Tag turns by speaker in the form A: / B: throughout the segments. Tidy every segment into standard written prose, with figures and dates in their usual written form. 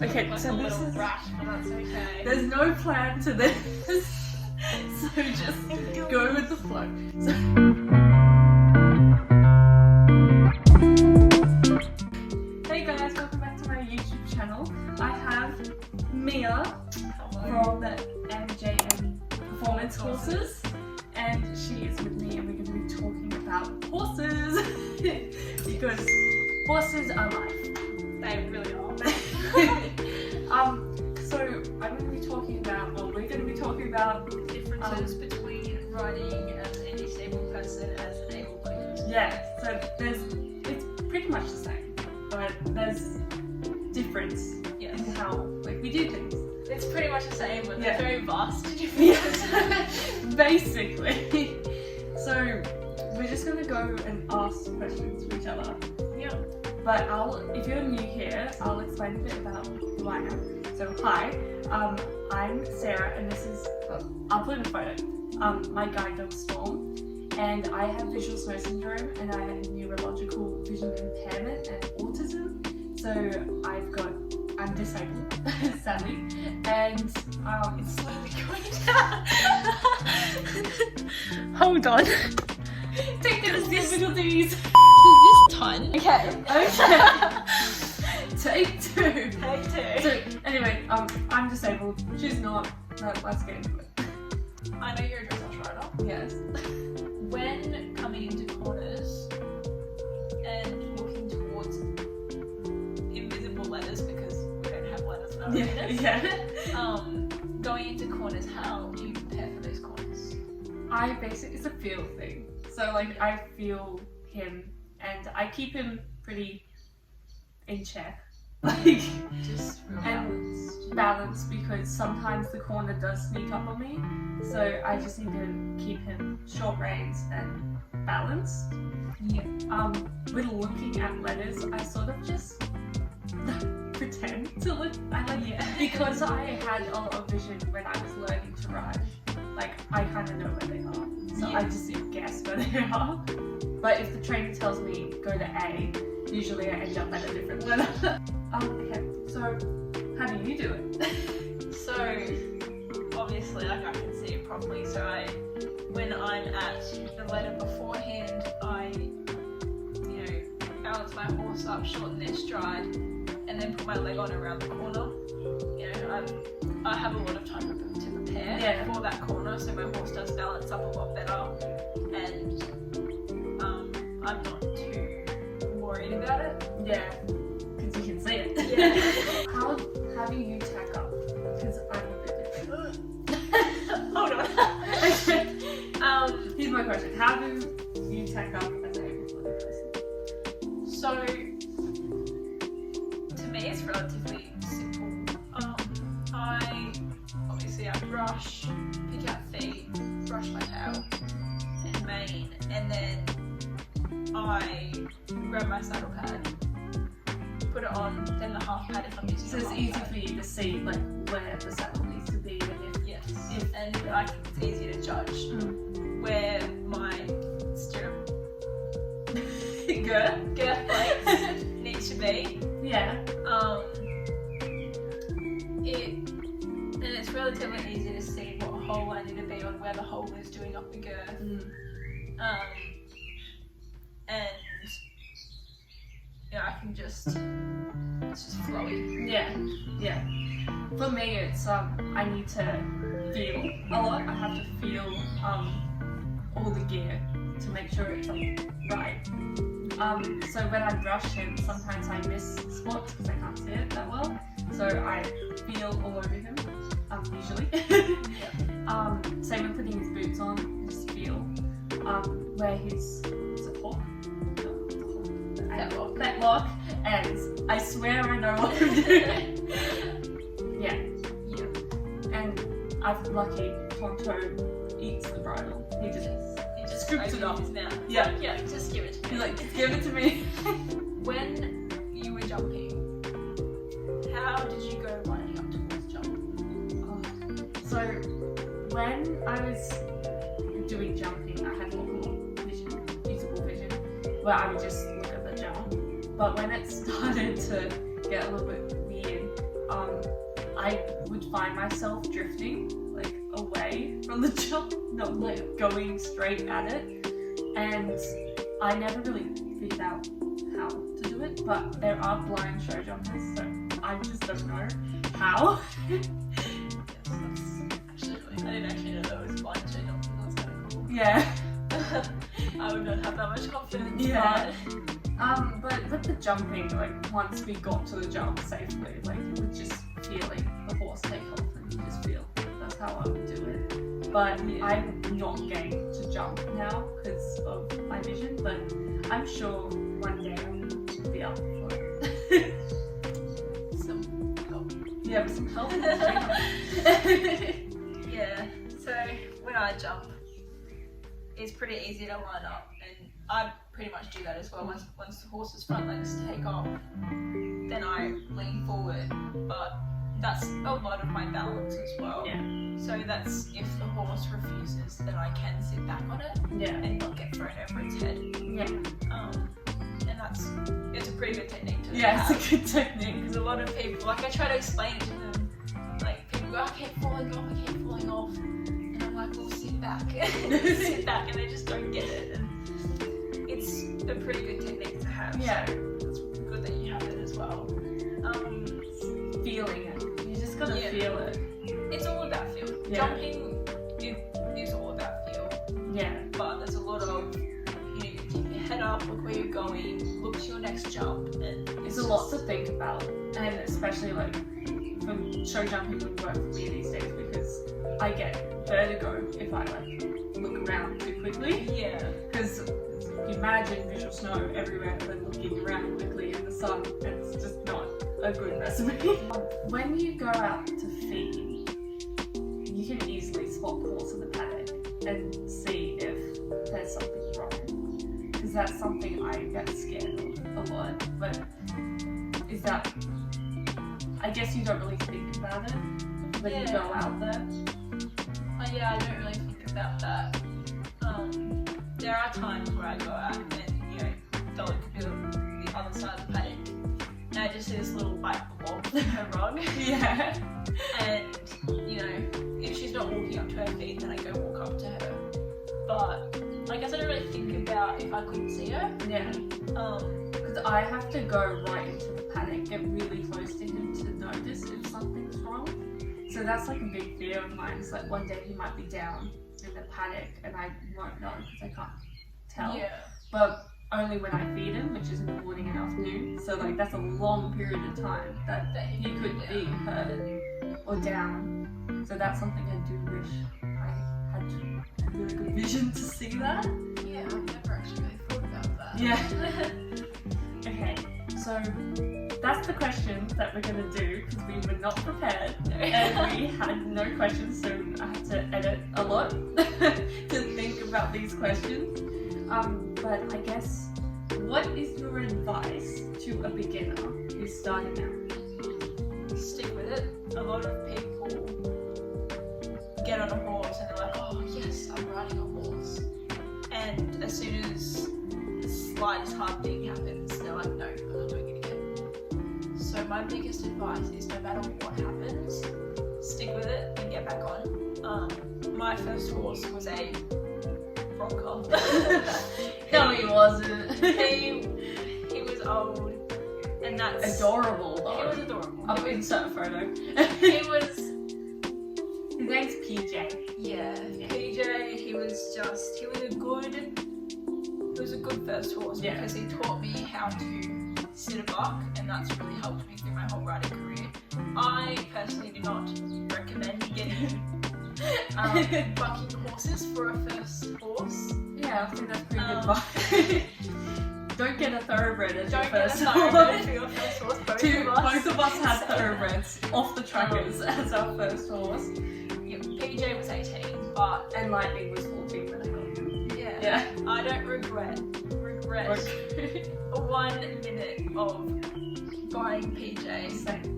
A: Okay,
B: Like
A: so
B: a
A: this
B: little
A: is...
B: rash, but that's okay.
A: There's no plan to this, so just go with the flow. Hey guys, welcome back to my YouTube channel. I have Mia from the MJM Performance Courses, and she is with me, and we're going to be talking about horses because horses are life.
B: They really are.
A: So I'm going to be talking about, well, we're going to be talking about
B: Differences between riding as a disabled person as an able-bodied person.
A: yeah, so it's pretty much the same, but there's difference
B: Yes.
A: in how we do things.
B: It's pretty much the same, but
A: Yeah.
B: they're very vast differences.
A: Basically. So we're just going to go and ask questions to each other.
B: Yeah.
A: But if you're new here, I'll explain a bit about who I am. So hi, I'm Sarah, and this is, I'll put in a photo, my guide dog Storm, and I have visual snare syndrome, and I have neurological vision impairment and autism. So I'm disabled, sadly, and it's slowly going down.
B: Hold on.
A: Technical difficulties.
B: This ton.
A: Okay. Take two. So anyway, I'm disabled. She's not. No, let's get into it.
B: I know you're a dressage rider.
A: Yes.
B: When coming into corners and looking towards invisible letters, because we don't have letters in our business, going into corners, how do you prepare for those corners?
A: It's a feel thing. So I feel him, and I keep him pretty in check.
B: Just real
A: And balanced, because sometimes the corner does sneak up on me, so I just need to keep him short reins and balanced.
B: Yeah.
A: With looking at letters, I sort of just pretend to look. Because I had a lot of vision when I was learning to ride. I kind of know where they are, so I just guess where they are. But if the trainer tells me go to A, usually I end up at a different letter. Okay, so how do you do it?
B: So obviously, I can see it properly. So when I'm at the letter beforehand, I, balance my horse up, shorten their stride, and then put my leg on around the corner. I have a lot of time to prepare for that corner, so my horse does balance up a lot better, and I'm not too worried about it.
A: Yeah, because you can see it.
B: Yeah.
A: How do you tack up? Because I'm a bit different.
B: Hold on.
A: Here's my question. How do you tack up as an able-bodied person?
B: So, to me, it's relatively simple. I brush, pick out feet, brush my tail and mane, and then I grab my saddle pad, put it on, then the half pad if I'm using
A: So
B: a
A: it's
B: half
A: easy
B: pad.
A: for you to see where the saddle needs to be, and
B: And it's easy to judge where my stirrup girth length needs to be.
A: Yeah.
B: And it's relatively easy to see what hole I need to be on, where the hole is doing up the girth. And I can just, it's just flowy.
A: Yeah. For me, it's I need to feel a lot. I have to feel all the gear to make sure it's right. So when I brush him, sometimes I miss spots because I can't see it that well. So I feel all over him, usually. Same with putting his boots on, just feel where his support, that lock, and I swear I know what I'm doing. Yeah. And I'm lucky Tonto eats the bridle. He just scoops it up.
B: His mouth.
A: Yeah.
B: Yeah, just give it to me.
A: He's like, give it to me.
B: When you were jumping, how did you go lining up towards jump?
A: So when I was doing jumping, I had a lot more usable vision, where I would just look at the jump. But when it started to get a little bit weird, I would find myself drifting like away from the jump, not like going straight at it, and I never really figured out how to do it. But there are blind show jumpers, so I just don't know how.
B: Yes, that's actually really, I didn't actually know that was blind show jumping. That's kind of cool.
A: Yeah.
B: I would not have that much confidence.
A: Yeah. But with the jumping, like once we got to the jump safely, like it was just feeling the horse take off and you just feel. That's how I would do it. But I'm not game to jump now because of my vision, but I'm sure one day I will be up for it.
B: Some help.
A: Yeah, with some help.
B: Yeah, so when I jump, it's pretty easy to line up, and I pretty much do that as well. Once the horse's front legs take off, then I lean forward, but that's a lot of my balance as well.
A: Yeah.
B: So that's if the horse refuses, then I can sit back on it and not get thrown over its head.
A: Yeah.
B: And it's a pretty good technique to
A: Yeah,
B: have.
A: it's a good technique.
B: Because a lot of people, like I try to explain it to them, like people go, I keep falling off, and I'm like, well, sit back, sit back, and they just don't get it. And it's a pretty good technique to have.
A: Yeah.
B: So it's good that you have it as well.
A: Feeling it. You just gotta feel it.
B: It's all about feel.
A: Yeah.
B: Jumping is all about feel.
A: Yeah.
B: But there's a lot of, you need to keep your head up, look where you're going, look to your next jump, and
A: It's a lot to think about, and especially like when show jumping would work for me these days because I get vertigo if I like look around too quickly.
B: Yeah.
A: Because imagine visual snow everywhere and then looking around quickly in the sun, it's just not a good recipe. When you go out to feed, you can easily spot the horse in the paddock and see if there's something wrong. Because that's something I get scared of a lot. But is that, I guess you don't really think about it when you go out there.
B: Yeah, I don't really think about that. There are times where I go out and, Dolly could be on the other side of the paddock, and I just see this little white blob in her rug.
A: Yeah.
B: And, if she's not walking up to her feet, then I go walk up to her. But I guess I don't really think about if I couldn't see her.
A: Yeah. Because I have to go right into the paddock, get really close to him to notice if something's wrong. So that's like a big fear of mine. It's like one day he might be down in the paddock and I won't know because I can't tell.
B: Yeah.
A: But only when I feed him, which is in the morning and afternoon. So like that's a long period of time that he could be hurt or down. So that's something I do wish I had a really good vision to see that.
B: Yeah, I've never actually really thought about that.
A: Yeah. Okay, so that's the questions that we're going to do because we were not prepared and we had no questions, so I had to edit a lot to think about these questions. But I guess, what is your advice to a beginner who's starting out?
B: Stick with it. A lot of people get on a horse and they're like, oh yes, I'm riding a horse. And as soon as the slightest hard thing happens, they're like, no, I'm not doing it again. So my biggest advice is no matter what happens, stick with it and get back on. My first horse was a bronco.
A: No, he wasn't.
B: He was old, and that's
A: adorable though.
B: He was adorable.
A: I'll insert a photo.
B: He was.
A: His name's PJ.
B: Yeah, PJ. He was a good first horse because he taught me how to sit a buck, and that's really helped me through my whole riding career. I personally do not recommend getting bucking horses for a first horse.
A: Yeah, I think that's pretty good advice. Don't get a thoroughbred as your first horse.
B: For your first horse. Both
A: of us had thoroughbreds off the trackers as our first horse.
B: Yeah, PJ was 18, but
A: and Lightning was 14 when I got him.
B: Yeah. I don't regret 1 minute of buying PJ.
A: Same.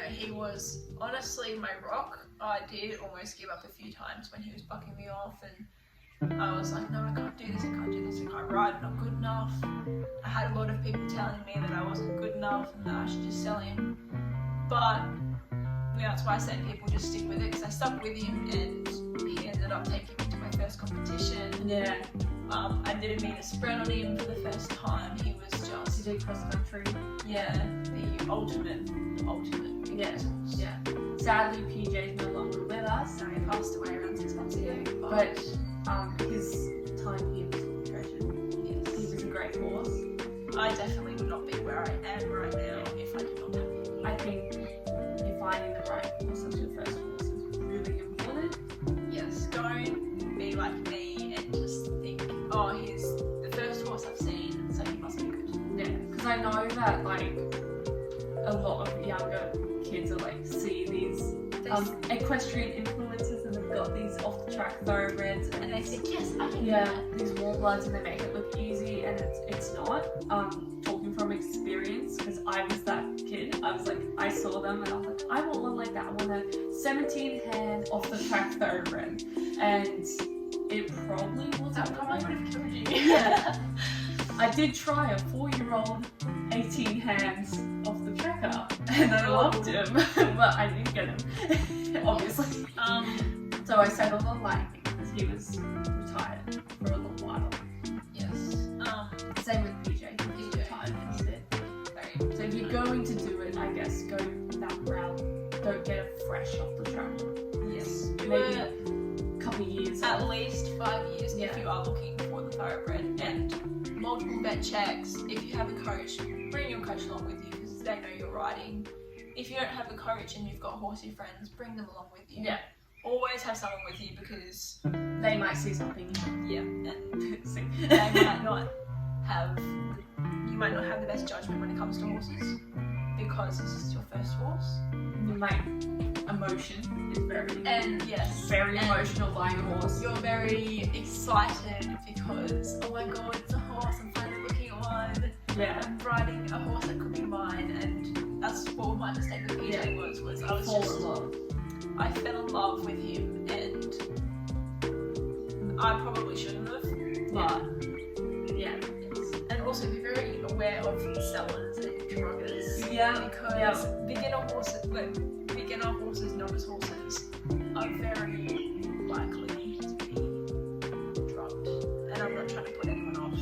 B: He was honestly my rock. I did almost give up a few times when he was bucking me off, and I was like, no, I can't do this, I can't do this, I can't ride, I'm not good enough. I had a lot of people telling me that I wasn't good enough and that I should just sell him. But that's why I said people just stick with it, because I stuck with him and he ended up taking me to my first competition.
A: Yeah.
B: I didn't mean to spread on him for the first time. He was just...
A: To do cross country.
B: Yeah, the ultimate.
A: Yeah. Yeah. Sadly, PJ's no longer with us.
B: So he passed away around 6 months ago.
A: But his time here was treasured.
B: Yes.
A: He was a great horse.
B: I definitely would not be where I am right now if I did not have him.
A: I think you finding the right horse as your first horse is really important.
B: Yes, don't be like me and just think, oh, he's the first horse I've seen, so he must be good.
A: Yeah, because I know that like a lot of younger kids are like see these equestrian influencers and they've got these off the track thoroughbreds
B: and they think, yes, I can do
A: yeah,
B: that.
A: these warbloods, and they make it look easy, and it's not. Talking from experience, because I was that kid. I was like, I saw them and I was like, I want one like that. I want a 17-hand off the track thoroughbred, and it probably wasn't.
B: That probably would have killed you.
A: Yeah. I did try a 4-year-old 18 hands off the tracker, and I loved him, but I didn't get him, obviously. So I settled on Lightning because he was retired for a long while.
B: Yes.
A: Same with PJ. He's retired for a bit. So if you're going to do it, I guess go that route. Don't get it fresh off the track.
B: Yes.
A: Maybe a couple of years.
B: At least 5 years
A: Yeah.
B: if you are looking for the thoroughbred, and multiple vet checks. If you have a coach, bring your coach along with you because they know you're riding. If you don't have a coach and you've got horsey friends, bring them along with you.
A: Yeah.
B: Always have someone with you because
A: They might see something.
B: yeah, and
A: See.
B: they might not have, you might not have the best judgment when it comes to horses because this is your first horse.
A: You might emotion is very
B: And yes,
A: very
B: and
A: emotional buying a horse.
B: you're very excited because, oh my god, it's a horse, I'm finally looking at one.
A: Yeah.
B: I'm riding a horse that could be mine, and that's what my mistake with PJ was I was
A: Fall
B: just,
A: in love.
B: I fell in love with him, and I probably shouldn't have, but
A: Yeah.
B: and also be very aware of sellers and druggers.
A: Yeah.
B: Because beginner horses, novice horses are very likely to be drugged. And I'm not trying to put anyone off,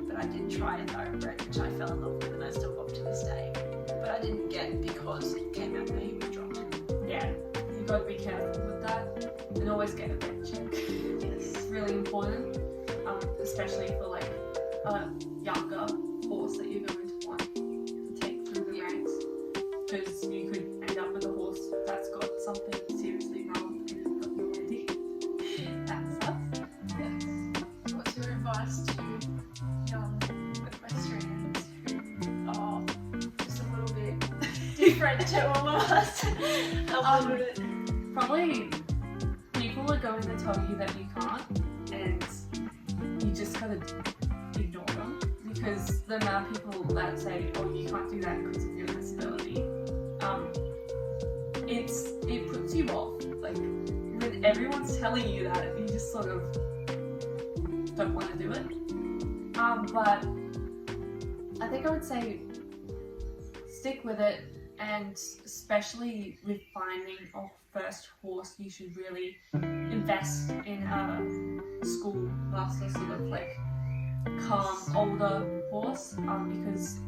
B: but I did try a thoroughbred, which I fell in love with and I still love to this day. But I didn't get because it came out that he was drugged.
A: Yeah. You gotta be careful with that and always get a vet check.
B: Yes.
A: It's really important, especially for like a younger horse that you're going to want to take through the ranks, because you could end up with a horse that's got something seriously wrong and you've got no idea. That sucks.
B: Yes. What's your advice to young equestrians who are just a little bit different to all of us?
A: Probably people are going to tell you that you can't, and you just gotta ignore them, because the amount of people that say, oh, you can't do that because of your disability, it puts you off. Like, when everyone's telling you that, you just sort of don't want to do it. But I think I would say stick with it, and especially with finding a first horse, you should really invest in a school master, sort of like calm, older horse, because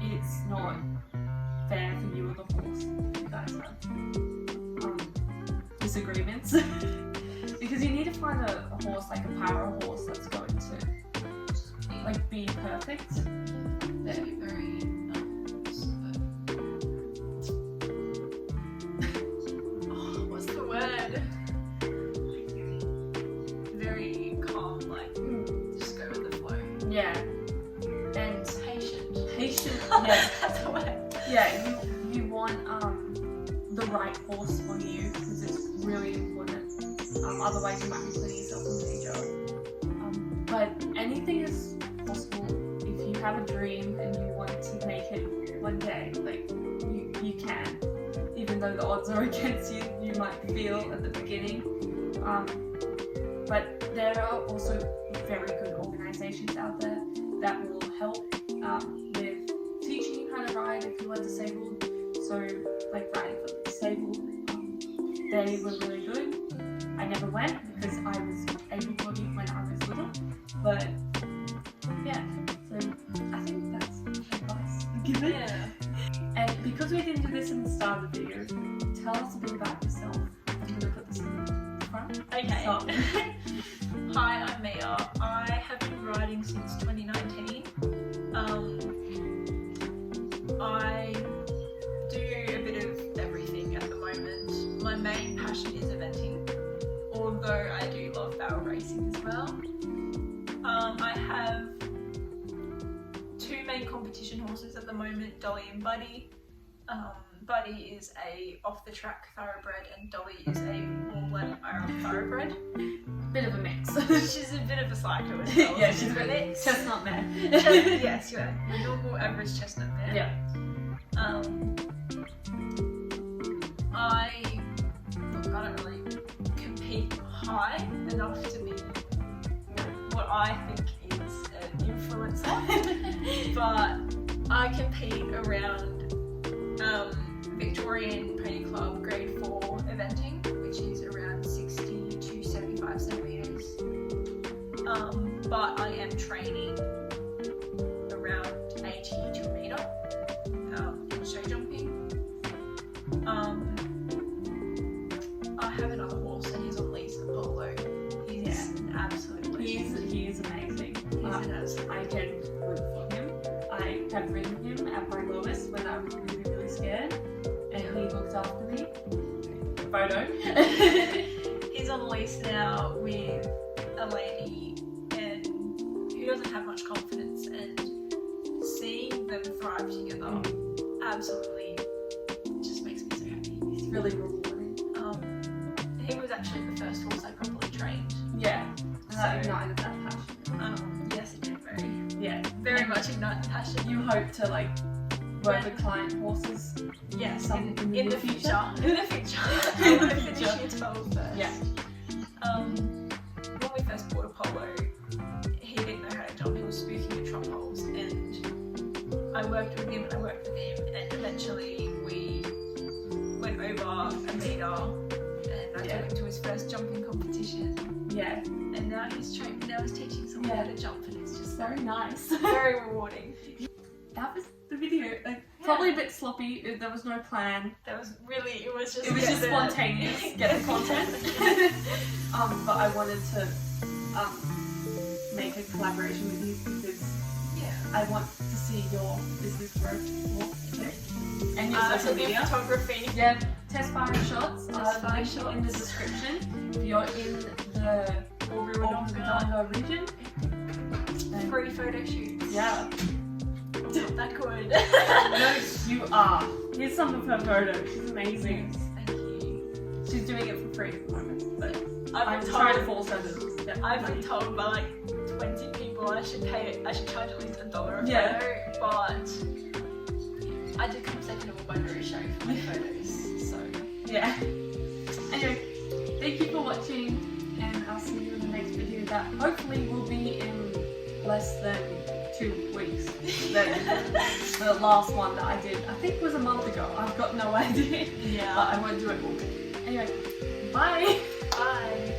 A: it's not fair for you or the horse if you guys have disagreements. Because you need to find a horse, like a power horse, that's going to like be perfect.
B: They're very what's the word? Very calm, like just go with the flow.
A: Yeah. And
B: Patient.
A: Yeah.
B: That's the word.
A: Yeah, you want the right horse for you, because it's really important. Otherwise you might be putting yourself in danger. But anything is possible. If you have a dream and you want to make it one day, like you can. Even though the odds are against you, you might feel at the beginning. But there are also very good organisations out there that will help with teaching you how to ride if you are disabled. So like riding for the disabled, they were really good. I never went because I was able-bodied when I was little, but yeah, so I think that's advice given.
B: Yeah.
A: And because we didn't do this in the start of the video, tell us a bit about yourself. I'm going to put this in the front.
B: Okay.
A: So,
B: Hi, I'm Mia. I have been riding since 2019. I do a bit of everything at the moment. My main passion is eventing, although I do love barrel racing as well. I have two main competition horses at the moment, Dolly and Buddy. Buddy is a off-the-track thoroughbred and Dolly is a all-black Irish thoroughbred.
A: bit of a mix.
B: She's a bit of a psycho as well.
A: Yeah, she's a bit chestnut mare.
B: Yes, you're a normal average chestnut mare.
A: Yeah.
B: I don't really compete high enough to be what I think is an influencer, but I compete around Victorian Pony Club Grade 4 eventing, which is around 60 to 75 centimetres. But I am training around 80 to a metre in show jumping. I have another horse and he's on lease, Apollo. He's an absolute legend.
A: He is amazing.
B: He's an absolute
A: I can root for him. I have ridden him at my lowest when I was really, really scared, and he looked after me. Photo.
B: He's on lease now with a lady and who doesn't have much confidence, and seeing them thrive together absolutely just makes me so happy.
A: It's really rewarding.
B: He was actually the first horse I properly trained.
A: Yeah.
B: So,
A: That ignited that passion.
B: yes, it did
A: Very
B: much ignite the passion.
A: You hope to like work with client horses.
B: Yes,
A: in the
B: the
A: future.
B: In the future.
A: In the
B: I finish
A: future.
B: year 12 first.
A: Yeah.
B: When we first bought Apollo, he didn't know how to jump. He was spooking at trot holes, and I worked with him, and eventually we went over a metre, and I took him to his first jumping competition.
A: Yeah.
B: And now he's teaching someone how to jump, and it's just
A: Very nice.
B: very rewarding.
A: That was the video. Probably a bit sloppy. There was no plan.
B: It was just
A: Spontaneous. Get the content. But I wanted to make a collaboration with you because I want to see your business growth more and your social media.
B: Photography.
A: Yeah, test fire shots.
B: Fire
A: Link in the description. If you're in the Wodonga region.
B: Free photo shoots.
A: Yeah.
B: Not that good.
A: No, you are. Here's some of her photos. She's amazing.
B: Thank you.
A: She's doing it for free at the moment, but
B: I've been
A: trying to
B: told,
A: force her to step
B: I've
A: money.
B: been told by like 20 people I should charge at least $1 a photo, but I did come second of all by Very Show for my photos, so
A: Yeah. Anyway, thank you for watching, and I'll see you in the next video that hopefully will be in less than 2 weeks. The last one that I did, I think was a month ago. I've got no idea.
B: Yeah.
A: But I won't do it all. Anyway, bye.
B: Bye.